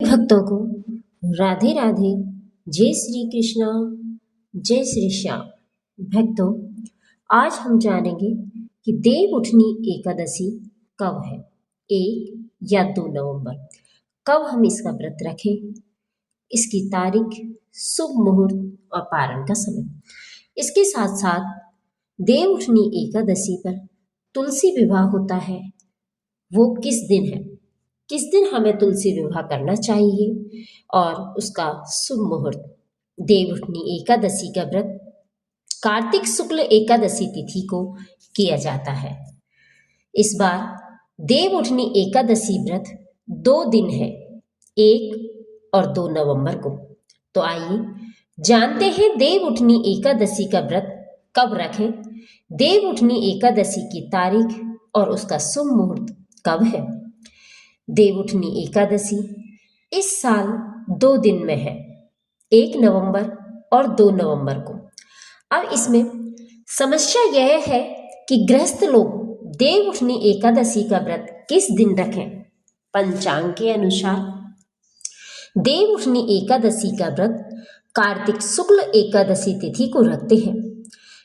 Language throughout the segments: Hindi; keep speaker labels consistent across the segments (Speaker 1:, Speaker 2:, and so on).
Speaker 1: भक्तों को राधे राधे। जय श्री कृष्णा, जय श्री श्याम। भक्तों, आज हम जानेंगे कि देवउठनी एकादशी कब है। 1 या 2 नवंबर कब हम इसका व्रत रखें, इसकी तारीख, शुभ मुहूर्त और पारण का समय। इसके साथ साथ देवउठनी एकादशी पर तुलसी विवाह होता है, वो किस दिन है, किस दिन हमें तुलसी विवाह करना चाहिए और उसका शुभ मुहूर्त। देवउठनी एकादशी का व्रत कार्तिक शुक्ल एकादशी तिथि को किया जाता है। इस बार देवउठनी एकादशी व्रत 2 दिन है, 1 और 2 नवंबर को। तो आइए जानते हैं देवउठनी एकादशी का व्रत कब रखें, देवउठनी एकादशी की तारीख और उसका शुभ मुहूर्त कब है। देवउठनी एकादशी इस साल 2 दिन में है, 1 नवंबर और 2 नवंबर को। अब इसमें समस्या यह है कि गृहस्थ लोग देवउठनी एकादशी का व्रत किस दिन रखें। पंचांग के अनुसार देवउठनी एकादशी का व्रत कार्तिक शुक्ल एकादशी तिथि को रखते हैं,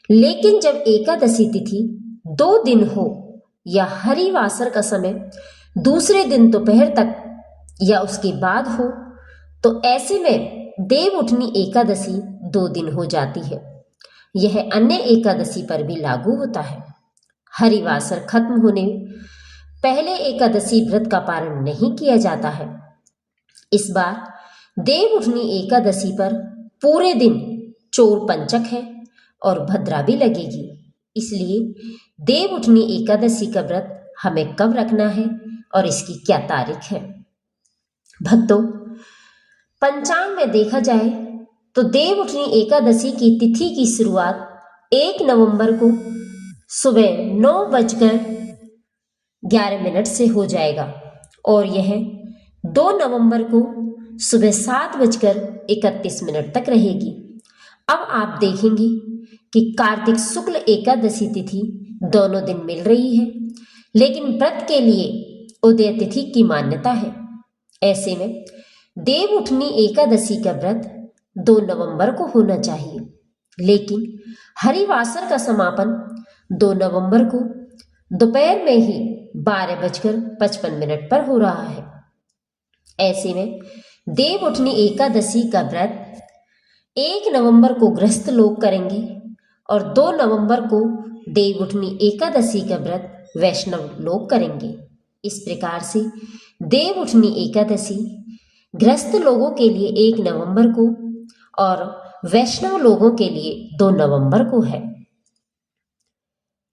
Speaker 1: लेकिन जब एकादशी तिथि 2 दिन हो या हरिवासर का समय दूसरे दिन दोपहर तक या उसके बाद हो, तो ऐसे में देवउठनी एकादशी 2 दिन हो जाती है। यह अन्य एकादशी पर भी लागू होता है। हरिवासर खत्म होने पहले एकादशी व्रत का पारण नहीं किया जाता है। इस बार देवउठनी एकादशी पर पूरे दिन चोर पंचक है और भद्रा भी लगेगी, इसलिए देवउठनी एकादशी का व्रत हमें कब रखना है और इसकी क्या तारीख है। भक्तों, पंचांग में देखा जाए तो देवउठनी एकादशी की तिथि की शुरुआत 1 नवंबर को सुबह 9:11 से हो जाएगा और यह 2 नवंबर को सुबह 7:31 तक रहेगी। अब आप देखेंगे कि कार्तिक शुक्ल एकादशी तिथि दोनों दिन मिल रही है, लेकिन व्रत के लिए उदय तिथि की मान्यता है। ऐसे में देवउठनी एकादशी का व्रत 2 नवंबर को होना चाहिए, लेकिन हरिवासर का समापन 2 नवंबर को दोपहर में ही 12:55 पर हो रहा है। ऐसे में देवउठनी एकादशी का व्रत 1 नवंबर को गृहस्थ लोग करेंगे और 2 नवंबर को देवउठनी एकादशी का व्रत वैष्णव लोग करेंगे। इस प्रकार से देवउठनी एकादशी गृहस्थ लोगों के लिए 1 नवंबर को और वैष्णव लोगों के लिए 2 नवंबर को है।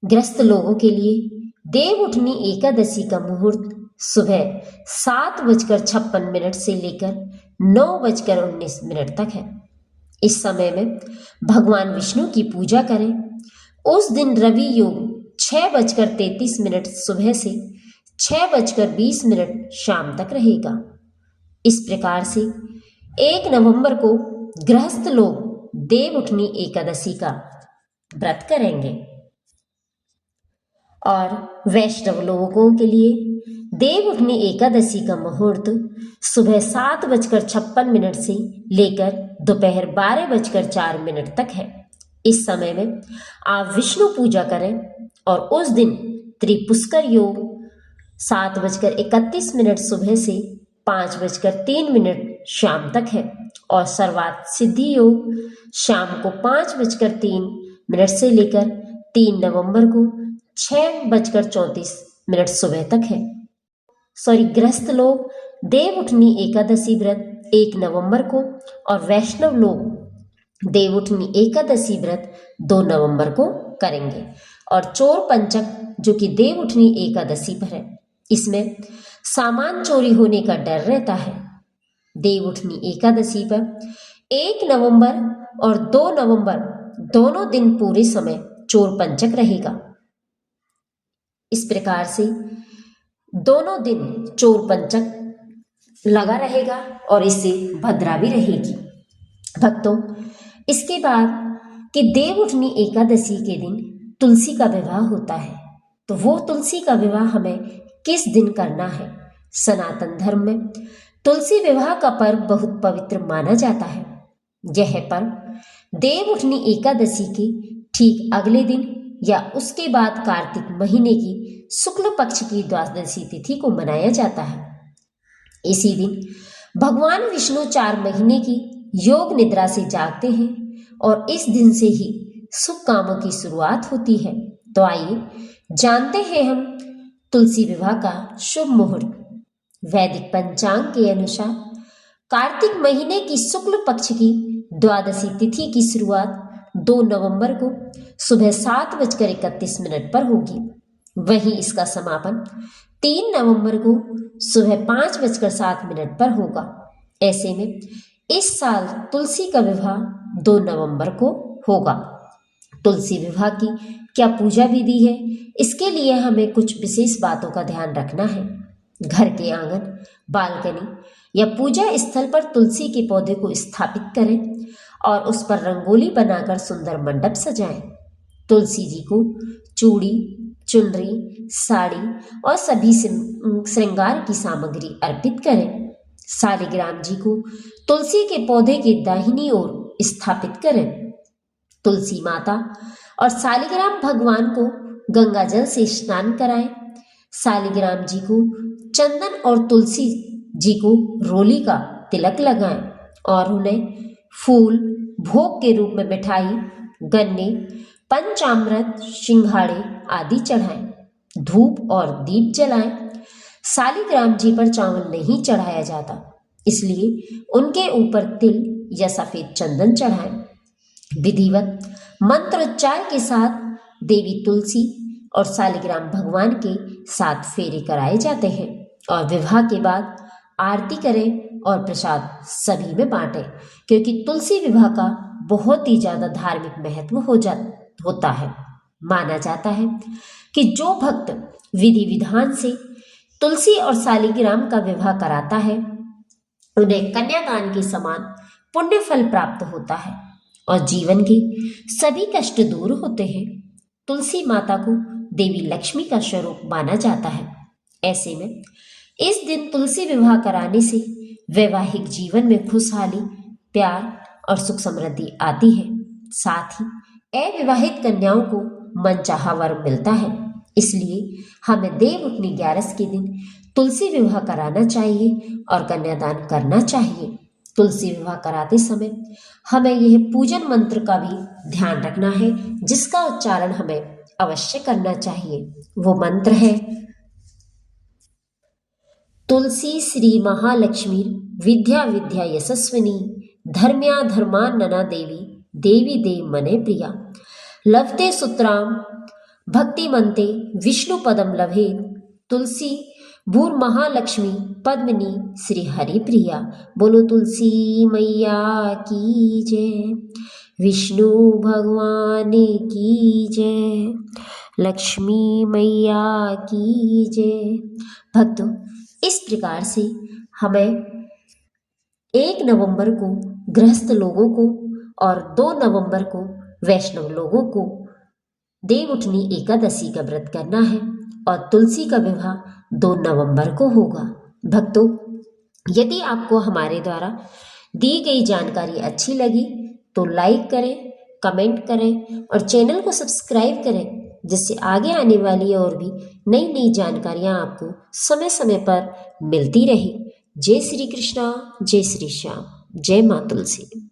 Speaker 1: गृहस्थ लोगों के लिए देवउठनी एकादशी का मुहूर्त सुबह 7:56 से लेकर 9:19 तक है। इस समय में भगवान विष्णु की पूजा करें। उस दिन रवि योग 6:33 सुबह से 6:20 शाम तक रहेगा। इस प्रकार से 1 नवंबर को गृहस्थ लोग देवउठनी एकादशी का व्रत करेंगे और वैष्णव लोगों के लिए देवउठनी एकादशी का मुहूर्त सुबह 7:56 से लेकर दोपहर 12:04 तक है। इस समय में आप विष्णु पूजा करें और उस दिन त्रिपुष्कर योग 7:31 सुबह से 5:03 शाम तक है और सर्वार्थ सिद्धि योग शाम को 5:03 से लेकर 3 नवंबर को 6:34 सुबह तक है। गृहस्थ लोग देवउठनी एकादशी व्रत 1 नवंबर को और वैष्णव लोग देवउठनी एकादशी व्रत 2 नवंबर को करेंगे। और चोर पंचक जो कि देवउठनी एकादशी पर है, इसमें सामान चोरी होने का डर रहता है। देवउठनी एकादशी पर 1 नवंबर और 2 नवंबर दोनों दिन पूरे समय चोर पंचक रहेगा। इस प्रकार से दोनों दिन चोर पंचक लगा रहेगा और इससे भद्रा भी रहेगी। भक्तों, इसके बाद कि देवउठनी एकादशी के दिन तुलसी का विवाह होता है, तो वो तुलसी का विवाह हमें किस दिन करना है। सनातन धर्म में तुलसी विवाह का पर्व बहुत पवित्र माना जाता है। यह पर्व देवउठनी एकादशी के ठीक अगले दिन या उसके बाद कार्तिक महीने की शुक्ल पक्ष की द्वादशी तिथि को मनाया जाता है। इसी दिन भगवान विष्णु 4 महीने की योग निद्रा से जागते हैं और इस दिन से ही शुभ कामों की शुरुआत होती है। तो आइए जानते हैं हम तुलसी विवाह का शुभ मुहूर्त। वैदिक पंचांग के अनुसार कार्तिक महीने की शुक्ल पक्ष की द्वादशी तिथि की शुरुआत 2 नवंबर को सुबह 7:31 पर होगी। वहीं इसका समापन 3 नवंबर को सुबह 5:07 पर होगा। ऐसे में इस साल तुलसी का विवाह 2 नवंबर को होगा। तुलसी विवाह की क्या पूजा विधि है, इसके लिए हमें कुछ विशेष बातों का ध्यान रखना है। घर के आंगन, बालकनी या पूजा स्थल पर तुलसी के पौधे को स्थापित करें और उस पर रंगोली बनाकर सुंदर मंडप सजाएं। तुलसी जी को चूड़ी, चुनरी, साड़ी और सभी श्रृंगार की सामग्री अर्पित करें। शालिग्राम जी को तुलसी के पौधे के दाहिनी ओर स्थापित करें। तुलसी माता और शालिग्राम भगवान को गंगा जल से स्नान कराएं। शालिग्राम जी को चंदन और तुलसी जी को रोली का तिलक लगाएं और उन्हें फूल, भोग के रूप में मिठाई, गन्ने, पंचामृत, सिंघाड़े आदि चढ़ाएं। धूप और दीप जलाएं। शालिग्राम जी पर चावल नहीं चढ़ाया जाता, इसलिए उनके ऊपर तिल या सफेद चंदन चढ़ाएं। विधिवत मंत्रोच्चार के साथ देवी तुलसी और शालिग्राम भगवान के साथ फेरे कराए जाते हैं और विवाह के बाद आरती करें और प्रसाद सभी में बांटें, क्योंकि तुलसी विवाह का बहुत ही ज़्यादा धार्मिक महत्व होता है। माना जाता है कि जो भक्त विधि विधान से तुलसी और शालिग्राम का विवाह कराता है, उन्हें कन्यादान के समान पुण्य फल प्राप्त होता है और जीवन के सभी कष्ट दूर होते हैं। तुलसी माता को देवी लक्ष्मी का स्वरूप माना जाता है। ऐसे में इस दिन तुलसी विवाह कराने से वैवाहिक जीवन में खुशहाली, प्यार और सुख समृद्धि आती है। साथ ही अविवाहित कन्याओं को मनचाहा वर मिलता है। इसलिए हमें देवउठनी 11 के दिन तुलसी विवाह कराना चाहिए और कन्यादान करना चाहिए। तुलसी विवाह कराते समय हमें यह पूजन मंत्र का भी ध्यान रखना है, जिसका उच्चारण हमें अवश्य करना चाहिए। वो मंत्र है, तुलसी श्री महालक्ष्मी विद्या विद्या यशस्विनी धर्म्या धर्मानना देवी देवी देव मने प्रिया लभते सुत्राम भक्तिमन्ते विष्णु पदम लभे तुलसी भूर महालक्ष्मी पद्मिनी श्री हरि प्रिया। बोलो तुलसी मैया की जय, विष्णु भगवान की जय, लक्ष्मी मैया की जय। भक्तों, इस प्रकार से हमें 1 नवंबर को गृहस्थ लोगों को और 2 नवंबर को वैष्णव लोगों को देवउठनी एकादशी का व्रत करना है और तुलसी का विवाह 2 नवंबर को होगा। भक्तों, यदि आपको हमारे द्वारा दी गई जानकारी अच्छी लगी तो लाइक करें, कमेंट करें और चैनल को सब्सक्राइब करें, जिससे आगे आने वाली और भी नई नई जानकारियाँ आपको समय समय पर मिलती रहे। जय श्री कृष्णा, जय श्री श्याम, जय माँ तुलसी।